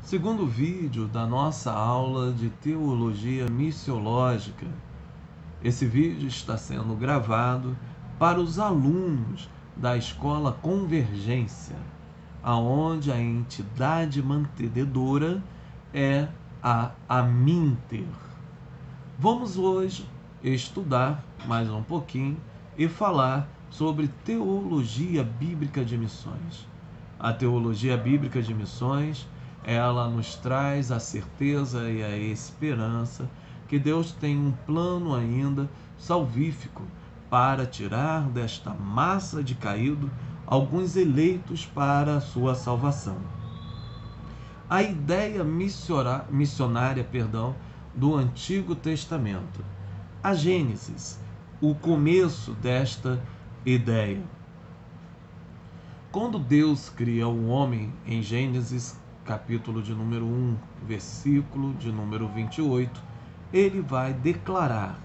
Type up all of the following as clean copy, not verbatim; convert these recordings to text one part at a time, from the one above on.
Segundo vídeo da nossa aula de teologia missiológica. Esse vídeo está sendo gravado para os alunos da Escola Convergência, aonde a entidade mantenedora é a Aminter. Vamos hoje estudar mais um pouquinho e falar sobre teologia bíblica de missões. A teologia bíblica de missões, ela nos traz a certeza e a esperança que Deus tem um plano ainda salvífico para tirar desta massa de caído alguns eleitos para a sua salvação. A ideia missionária do Antigo Testamento. A Gênesis, o começo desta ideia. Quando Deus cria o homem, em Gênesis, capítulo de número 1, versículo de número 28, ele vai declarar: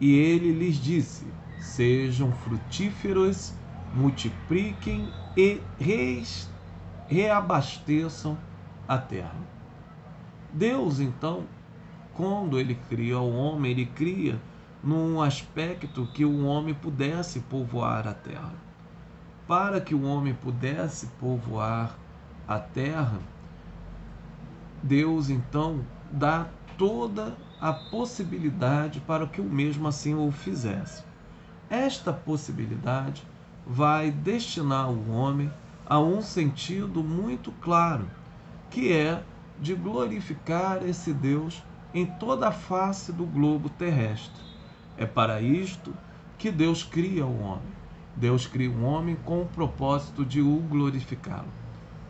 e ele lhes disse: sejam frutíferos, multipliquem e reabasteçam a terra. Deus, então, quando ele cria o homem, ele cria num aspecto que o homem pudesse povoar a terra. Para que o homem pudesse povoar a terra, Deus então dá toda a possibilidade para que o mesmo assim o fizesse. Esta possibilidade vai destinar o homem a um sentido muito claro, que é de glorificar esse Deus em toda a face do globo terrestre. É para isto que Deus cria o homem. Deus cria o homem com o propósito de o glorificá-lo.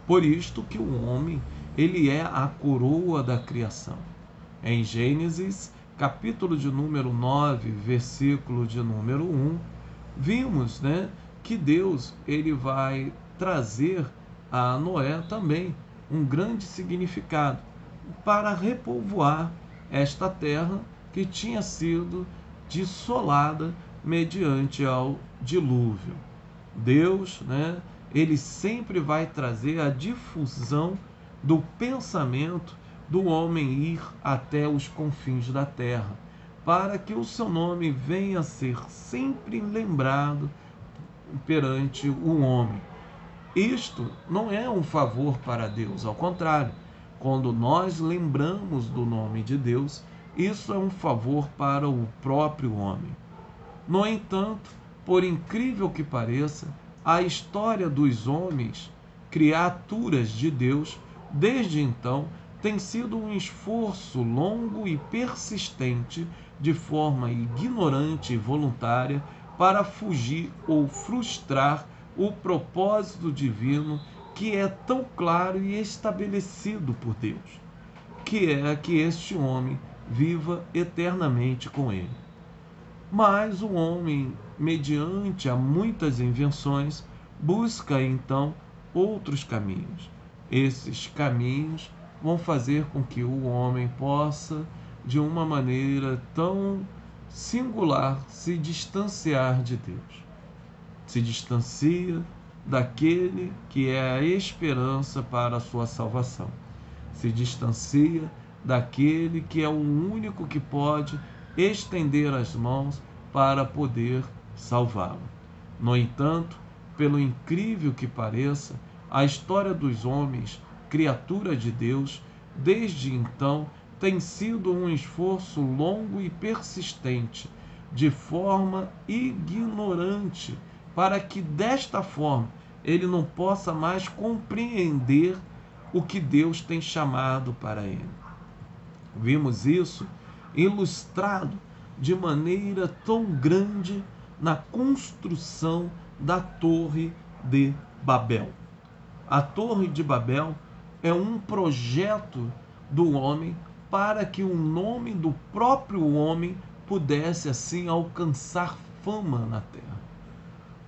Por isto que o homem, ele é a coroa da criação. Em Gênesis, capítulo de número 9, versículo de número 1, vimos, que Deus ele vai trazer a Noé também um grande significado para repovoar esta terra que tinha sido dissolada mediante ao dilúvio. Deus, ele sempre vai trazer a difusão do pensamento do homem ir até os confins da terra, para que o seu nome venha a ser sempre lembrado perante o homem. Isto não é um favor para Deus, ao contrário, quando nós lembramos do nome de Deus, isso é um favor para o próprio homem. No entanto, por incrível que pareça, a história dos homens, criaturas de Deus, desde então, tem sido um esforço longo e persistente, de forma ignorante e voluntária, para fugir ou frustrar o propósito divino que é tão claro e estabelecido por Deus, que é que este homem viva eternamente com ele. Mas o homem, mediante a muitas invenções, busca então outros caminhos. Esses caminhos vão fazer com que o homem possa, de uma maneira tão singular, se distanciar de Deus. Se distancia daquele que é a esperança para a sua salvação. Se distancia daquele que é o único que pode estender as mãos para poder salvá-lo. No entanto, pelo incrível que pareça, a história dos homens, criatura de Deus, desde então tem sido um esforço longo e persistente, de forma ignorante, para que desta forma ele não possa mais compreender o que Deus tem chamado para ele. Vimos isso ilustrado de maneira tão grande na construção da Torre de Babel. A Torre de Babel é um projeto do homem para que o nome do próprio homem pudesse assim alcançar fama na terra.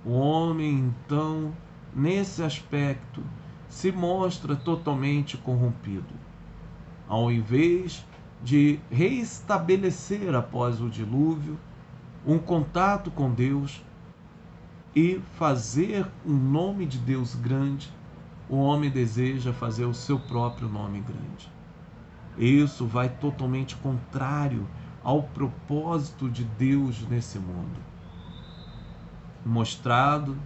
O homem, então, nesse aspecto, se mostra totalmente corrompido. Ao invés de reestabelecer após o dilúvio um contato com Deus e fazer um nome de Deus grande, o homem deseja fazer o seu próprio nome grande. Isso vai totalmente contrário ao propósito de Deus nesse mundo, mostrado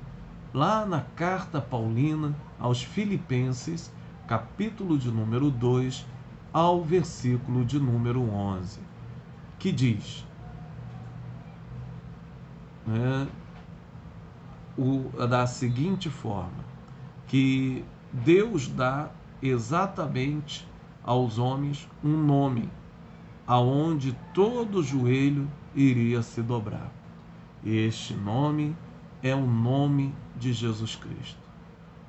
lá na carta paulina aos Filipenses, capítulo de número 2, ao versículo de número 11, que diz, da seguinte forma, que Deus dá exatamente aos homens um nome, aonde todo joelho iria se dobrar. Este nome é o nome de Jesus Cristo.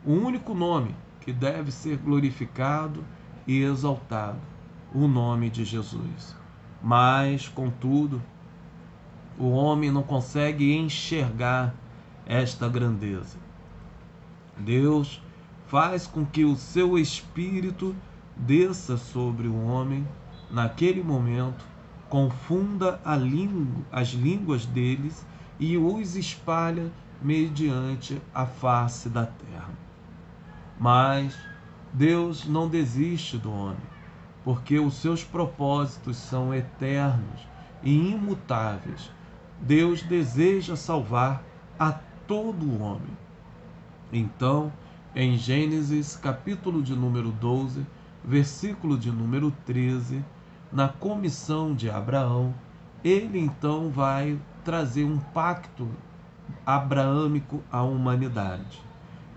O único nome que deve ser glorificado e exaltado, o nome de Jesus. Mas, contudo, o homem não consegue enxergar esta grandeza. Deus faz com que o seu Espírito desça sobre o homem naquele momento, confunda as línguas deles e os espalha mediante a face da terra. Mas Deus não desiste do homem, porque os seus propósitos são eternos e imutáveis. Deus deseja salvar a todo o homem. Então, em Gênesis, capítulo de número 12, versículo de número 13, na comissão de Abraão, ele então vai trazer um pacto abraâmico à humanidade.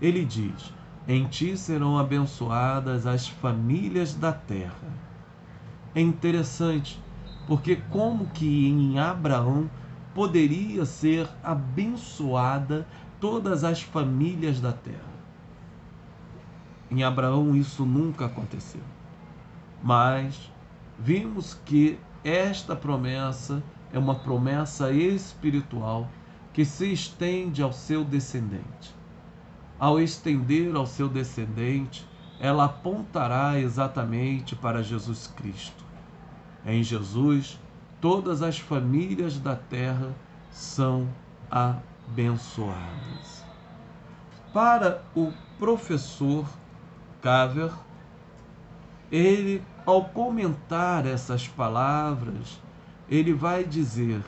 Ele diz: em ti serão abençoadas as famílias da terra. É interessante, porque como que em Abraão poderia ser abençoada todas as famílias da terra? Em Abraão isso nunca aconteceu. Mas vimos que esta promessa é uma promessa espiritual que se estende ao seu descendente. Ao estender ao seu descendente, ela apontará exatamente para Jesus Cristo. Em Jesus, todas as famílias da terra são abençoadas. Para o professor Carver, ele, ao comentar essas palavras, ele vai dizer: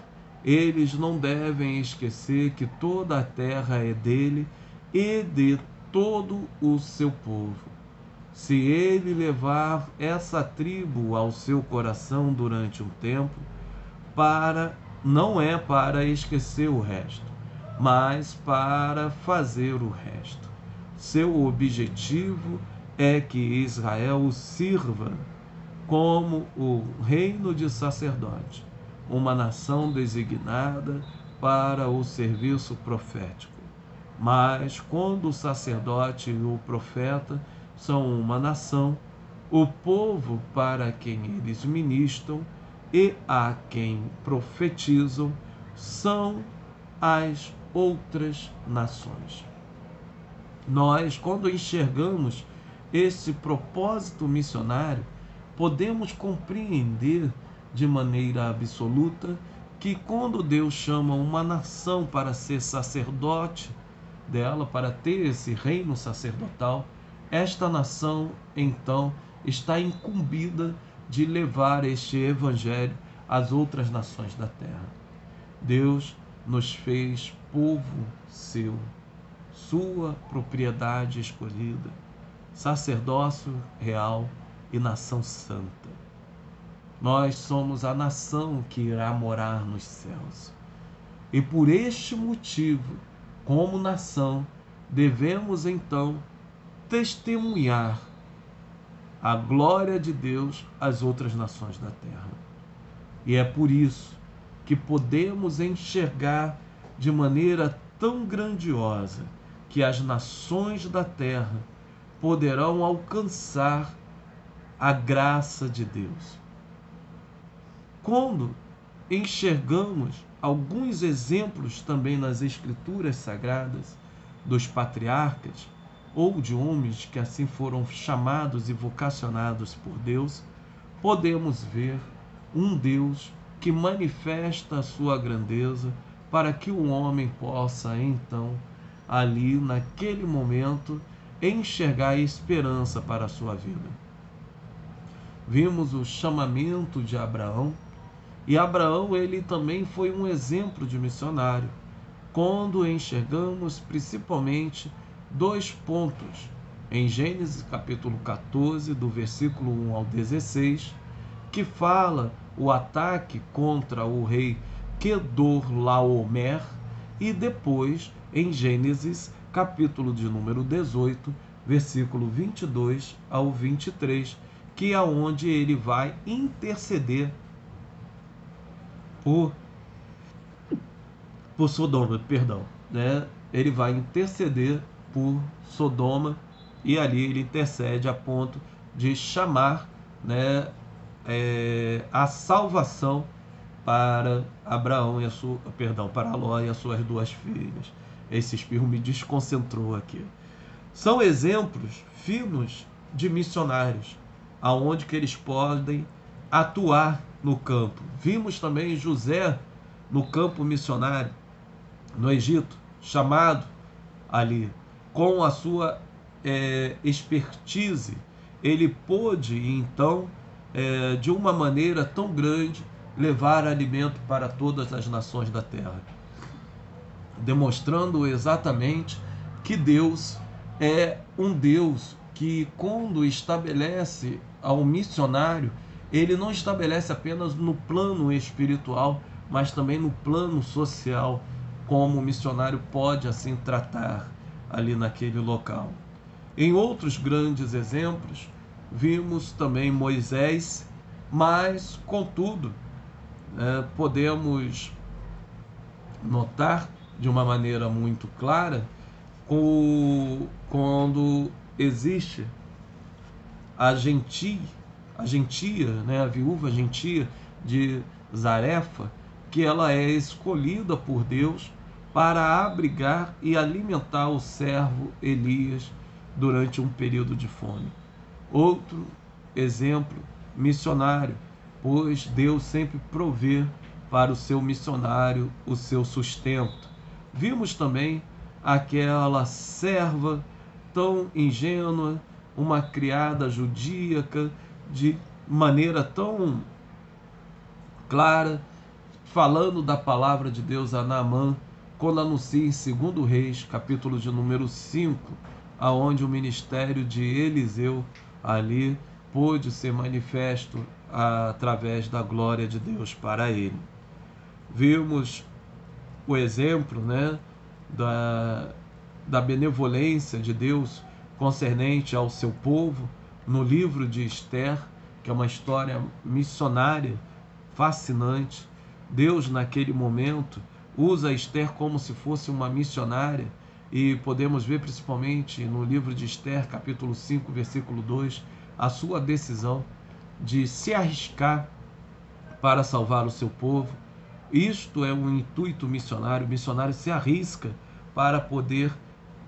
eles não devem esquecer que toda a terra é dele e de todo o seu povo. Se ele levar essa tribo ao seu coração durante um tempo, não é para esquecer o resto, mas para fazer o resto. Seu objetivo é que Israel o sirva como o reino de sacerdote, uma nação designada para o serviço profético. Mas quando o sacerdote e o profeta são uma nação, o povo para quem eles ministram e a quem profetizam são as outras nações. Nós, quando enxergamos esse propósito missionário, podemos compreender de maneira absoluta que quando Deus chama uma nação para ser sacerdote dela, para ter esse reino sacerdotal, esta nação então está incumbida de levar este evangelho às outras nações da terra. Deus nos fez povo seu, sua propriedade escolhida, sacerdócio real e nação santa. Nós somos a nação que irá morar nos céus. E por este motivo, como nação, devemos então testemunhar a glória de Deus às outras nações da terra. E é por isso que podemos enxergar de maneira tão grandiosa que as nações da terra poderão alcançar a graça de Deus. Quando enxergamos alguns exemplos também nas Escrituras Sagradas dos patriarcas ou de homens que assim foram chamados e vocacionados por Deus, podemos ver um Deus que manifesta a sua grandeza para que o homem possa então, ali naquele momento, enxergar a esperança para a sua vida. Vimos o chamamento de Abraão, e Abraão ele também foi um exemplo de missionário, quando enxergamos principalmente 2 pontos em Gênesis capítulo 14, do versículo 1 ao 16, que fala o ataque contra o rei Quedorlaomer, e depois em Gênesis capítulo de número 18, versículo 22 ao 23, que é onde ele vai interceder por Sodoma, né? Ele vai interceder por Sodoma, e ali ele intercede a ponto de chamar, né, a salvação para Abraão e para Ló e as suas 2 filhas. Esse espirro me desconcentrou aqui. São exemplos finos de missionários, aonde que eles podem atuar no campo. Vimos também José no campo missionário, no Egito, chamado ali, com a sua expertise, ele pôde, então, de uma maneira tão grande, levar alimento para todas as nações da terra, demonstrando exatamente que Deus é um Deus que, quando estabelece ao missionário, ele não estabelece apenas no plano espiritual, mas também no plano social, como o missionário pode assim tratar ali naquele local. Em outros grandes exemplos, vimos também Moisés, mas, contudo, podemos notar de uma maneira muito clara quando existe a gentia, né, a viúva gentia de Zarefa, que ela é escolhida por Deus para abrigar e alimentar o servo Elias durante um período de fome. Outro exemplo missionário, pois Deus sempre provê para o seu missionário o seu sustento. Vimos também aquela serva tão ingênua, uma criada judíaca, de maneira tão clara, falando da palavra de Deus a Naamã, quando anuncia em 2 Reis, capítulo de número 5, aonde o ministério de Eliseu ali pôde ser manifesto através da glória de Deus para ele. Vimos o exemplo, né, da benevolência de Deus concernente ao seu povo no livro de Esther, que é uma história missionária fascinante. Deus, naquele momento, usa Esther como se fosse uma missionária, e podemos ver principalmente no livro de Esther, capítulo 5, versículo 2, a sua decisão de se arriscar para salvar o seu povo. Isto é um intuito missionário. O missionário se arrisca para poder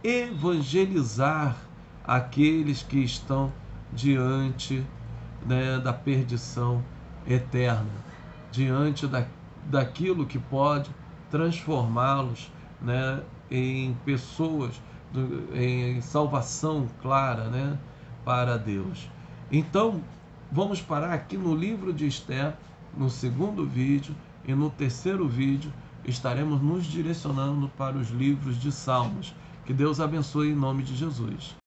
evangelizar aqueles que estão diante, né, da perdição eterna, diante daquilo que pode transformá-los, né, em pessoas, em salvação clara, né, para Deus. Então, vamos parar aqui no livro de Esther, no 2º vídeo, e no 3º vídeo estaremos nos direcionando para os livros de Salmos. Que Deus abençoe em nome de Jesus.